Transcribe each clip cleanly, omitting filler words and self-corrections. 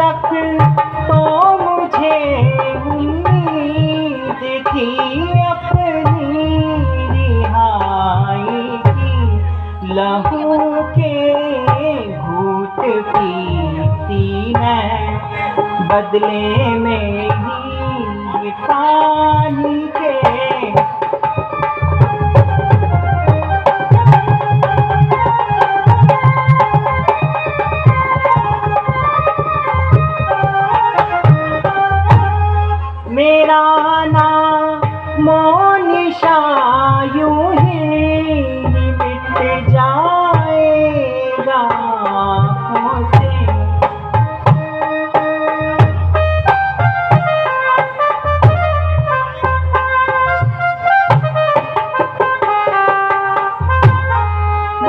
तक तो मुझे उम्मीद थी अपनी रिहाई की, लहू के घूंट पीती मैं बदले में ही पानी के। मेरा नामो निशान यूं ही मिट जाएगा आँखों से।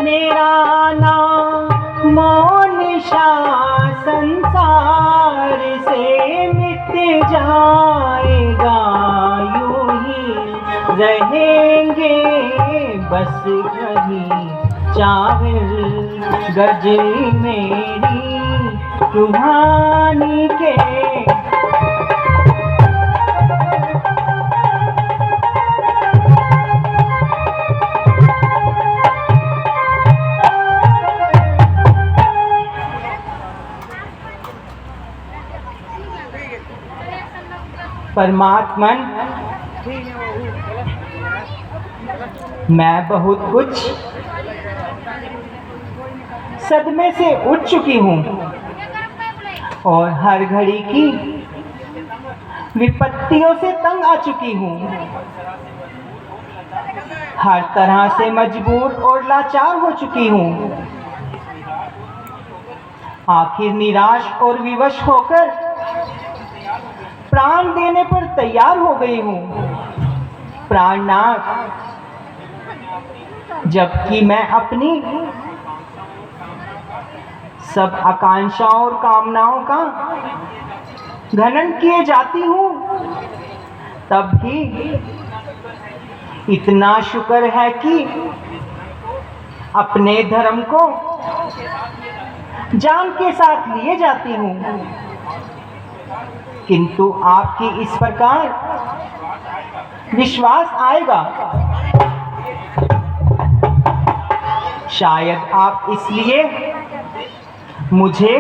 मेरा नामो निशान संसार से मिट जाएगा, यूं ही रहेंगे बस कहीं चावल गज मेरी रूहानी के। परमात्मन, मैं बहुत कुछ सदमे से उठ चुकी हूँ और हर घड़ी की विपत्तियों से तंग आ चुकी हूँ। हर तरह से मजबूर और लाचार हो चुकी हूँ। आखिर निराश और विवश होकर प्राण देने पर तैयार हो गई हूँ। प्राणनाथ, जबकि मैं अपनी सब आकांक्षाओं और कामनाओं का घनन किए जाती हूँ, तब भी इतना शुक्र है कि अपने धर्म को जान के साथ लिए जाती हूँ। किंतु आपकी इस प्रकार विश्वास आएगा, शायद आप इसलिए मुझे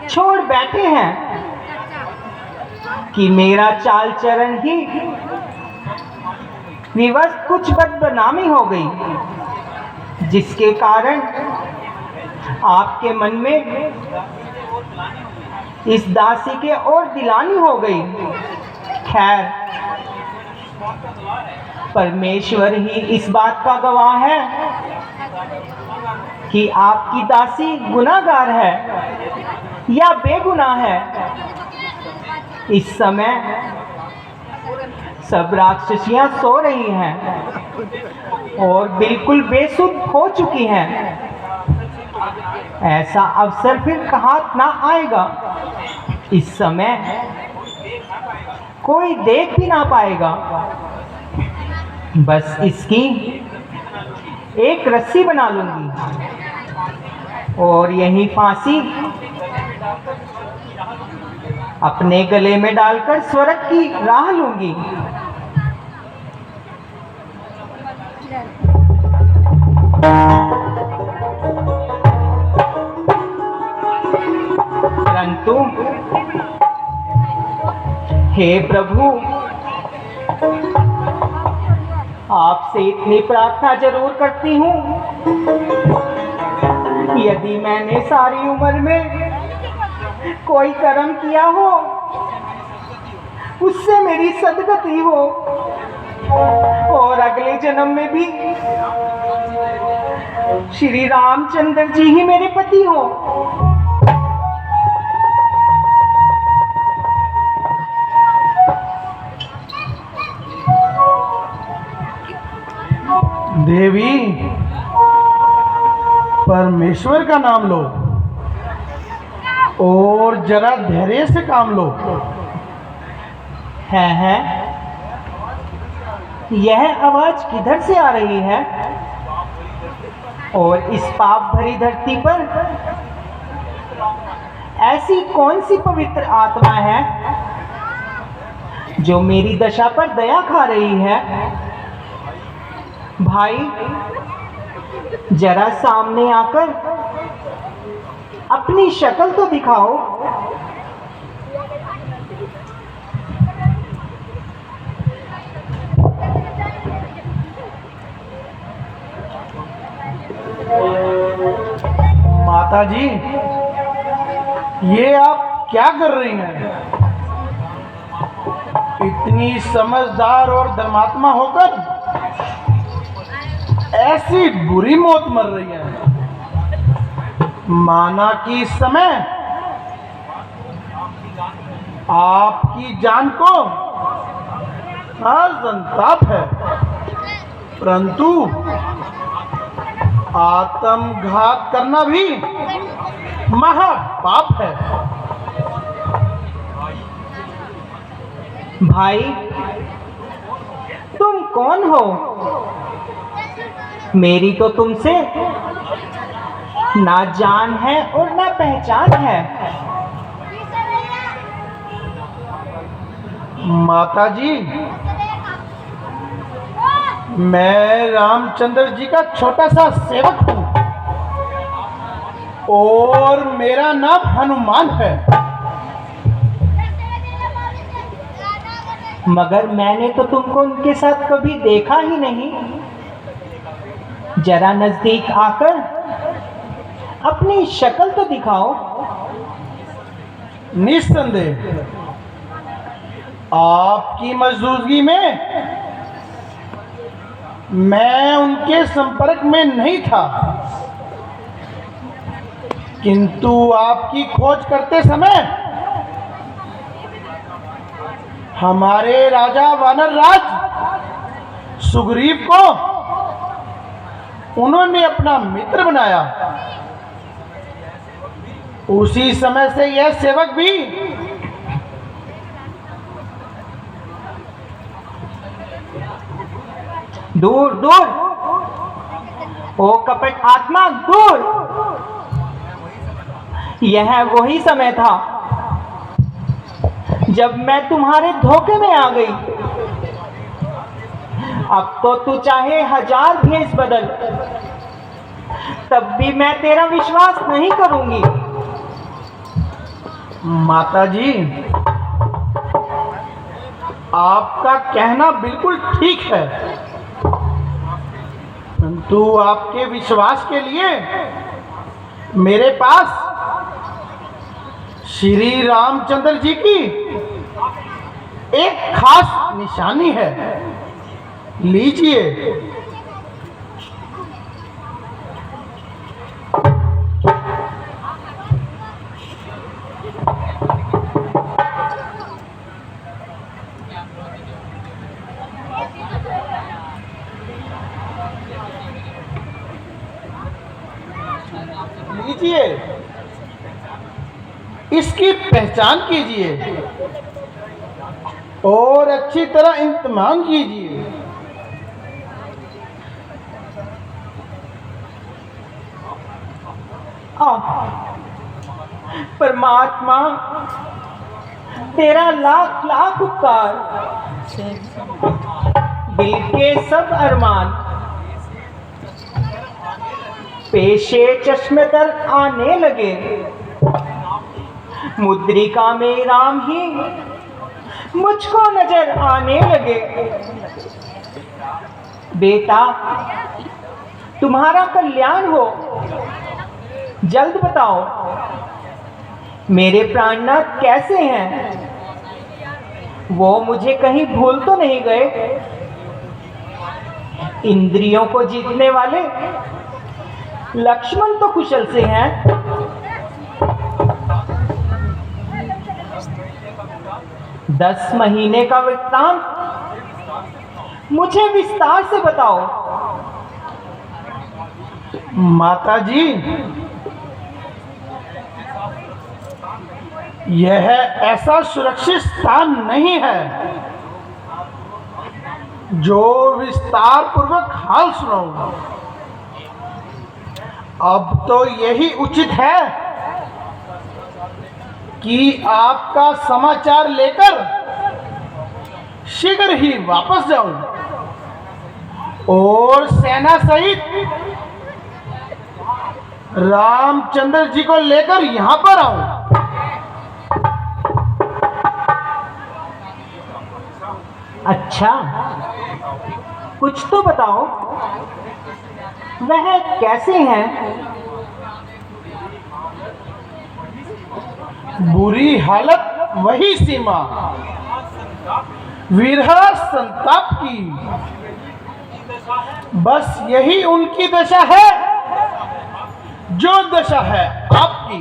छोड़ बैठे हैं कि मेरा चाल चरण ही विवश कुछ बदनामी हो गई, जिसके कारण आपके मन में इस दासी के और दिलानी हो गई। खैर, परमेश्वर ही इस बात का गवाह है कि आपकी दासी गुनाहगार है या बेगुनाह है। इस समय सब राक्षसियां सो रही हैं और बिल्कुल बेसुध हो चुकी हैं। ऐसा अवसर फिर कहाँ ना आएगा। इस समय कोई देख भी ना पाएगा। बस इसकी एक रस्सी बना लूंगी और यही फांसी अपने गले में डालकर स्वर्ग की राह लूंगी। परंतु हे प्रभु, आपसे इतनी प्रार्थना जरूर करती हूँ, यदि मैंने सारी उम्र में कोई कर्म किया हो, उससे मेरी सदगति हो और अगले जन्म में भी श्री रामचंद्र जी ही मेरे पति हो। देवी, परमेश्वर का नाम लो और जरा धैर्य से काम लो। है यह आवाज किधर से आ रही है और इस पाप भरी धरती पर ऐसी कौन सी पवित्र आत्मा है जो मेरी दशा पर दया खा रही है? भाई, जरा सामने आकर अपनी शक्ल तो दिखाओ। माता जी, ये आप क्या कर रही हैं? इतनी समझदार और धर्मात्मा होकर ऐसी बुरी मौत मर रही है। माना कि इस समय आपकी जान को संताप है, परंतु आत्मघात करना भी महापाप है। भाई, तुम कौन हो? मेरी तो तुमसे ना जान है और ना पहचान है। माता जी, मैं रामचंद्र जी का छोटा सा सेवक हूं और मेरा नाम हनुमान है। मगर मैंने तो तुमको उनके साथ कभी देखा ही नहीं। जरा नजदीक आकर अपनी शक्ल तो दिखाओ। निस्संदेह आपकी मौजूदगी में मैं उनके संपर्क में नहीं था, किंतु आपकी खोज करते समय हमारे राजा वानर राज सुग्रीव को उन्होंने अपना मित्र बनाया। उसी समय से यह सेवक भी दूर दूर, ओ कपट आत्मा, दूर। यह वही समय था जब मैं तुम्हारे धोखे में आ गई। अब तो तू चाहे 1000 भेष बदल, तब भी मैं तेरा विश्वास नहीं करूंगी। माता जी, आपका कहना बिल्कुल ठीक है, परंतु आपके विश्वास के लिए मेरे पास श्री रामचंद्र जी की एक खास निशानी है। लीजिए। लीजिए, इसकी पहचान कीजिए और अच्छी तरह इत्मीनान कीजिए। परमात्मा, तेरा लाख लाख उपकार। दिल के सब अरमान पेशे चश्मे तर आने लगे। मुद्रिका में राम ही मुझको नजर आने लगे। बेटा, तुम्हारा कल्याण हो। जल्द बताओ, मेरे प्राणनाथ कैसे हैं? वो मुझे कहीं भूल तो नहीं गए? इंद्रियों को जीतने वाले लक्ष्मण तो कुशल से हैं। 10 महीने का वृत्तांत मुझे विस्तार से बताओ। माता जी, यह ऐसा सुरक्षित स्थान नहीं है जो विस्तार पूर्वक हाल सुनाऊं। अब तो यही उचित है कि आपका समाचार लेकर शीघ्र ही वापस जाऊं और सेना सहित रामचंद्र जी को लेकर यहां पर आऊं। अच्छा, कुछ तो बताओ, वह कैसे हैं? बुरी हालत वही सीमा, विरह संताप की, बस यही उनकी दशा है जो दशा है आपकी।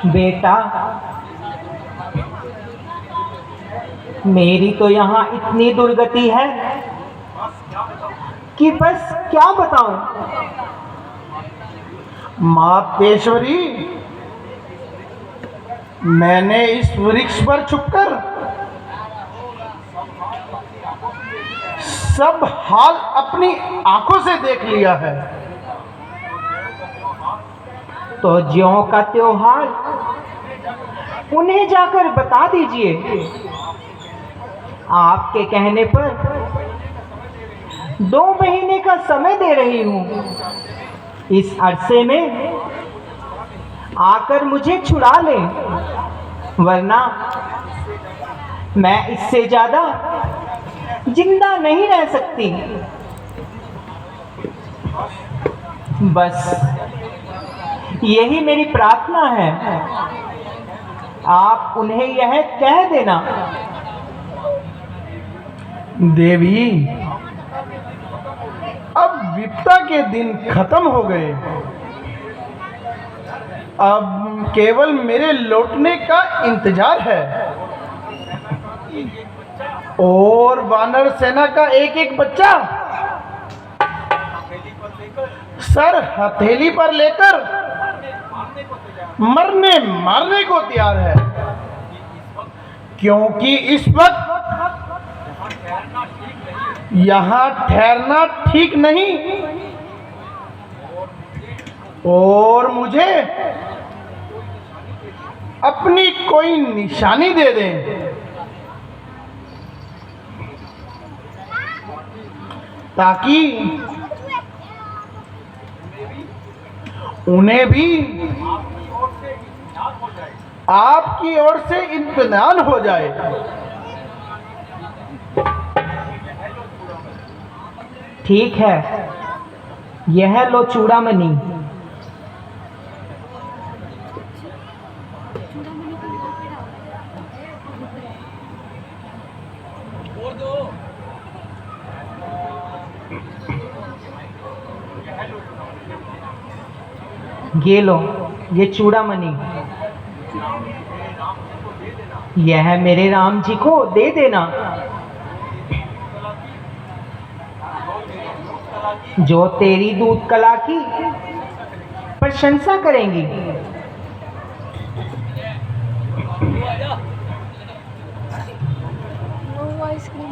बेटा, मेरी तो यहाँ इतनी दुर्गति है कि बस क्या बताऊं। मातेश्वरी, मैंने इस वृक्ष पर छुपकर सब हाल अपनी आंखों से देख लिया है। तो ज्यों का त्योहार उन्हें जाकर बता दीजिए। आपके कहने पर 2 महीने का समय दे रही हूं। इस अरसे में आकर मुझे छुड़ा लें, वरना मैं इससे ज्यादा जिंदा नहीं रह सकती। बस यही मेरी प्रार्थना है। आप उन्हें यह कह देना। देवी, अब विपदा के दिन खत्म हो गए। अब केवल मेरे लौटने का इंतजार है और वानर सेना का एक एक बच्चा सर हथेली पर लेकर मरने मारने को तैयार है, क्योंकि इस वक्त यहाँ ठहरना ठीक नहीं और मुझे अपनी कोई निशानी दे दें ताकि उन्हें भी आपकी ओर से इत्मीनान हो जाए। ठीक है, यह लो चूड़ामणि। ये लो, ये चूड़ामणि, यह मेरे राम जी को दे देना, जो तेरी दूध कला की प्रशंसा करेंगी। वो आइसक्रीम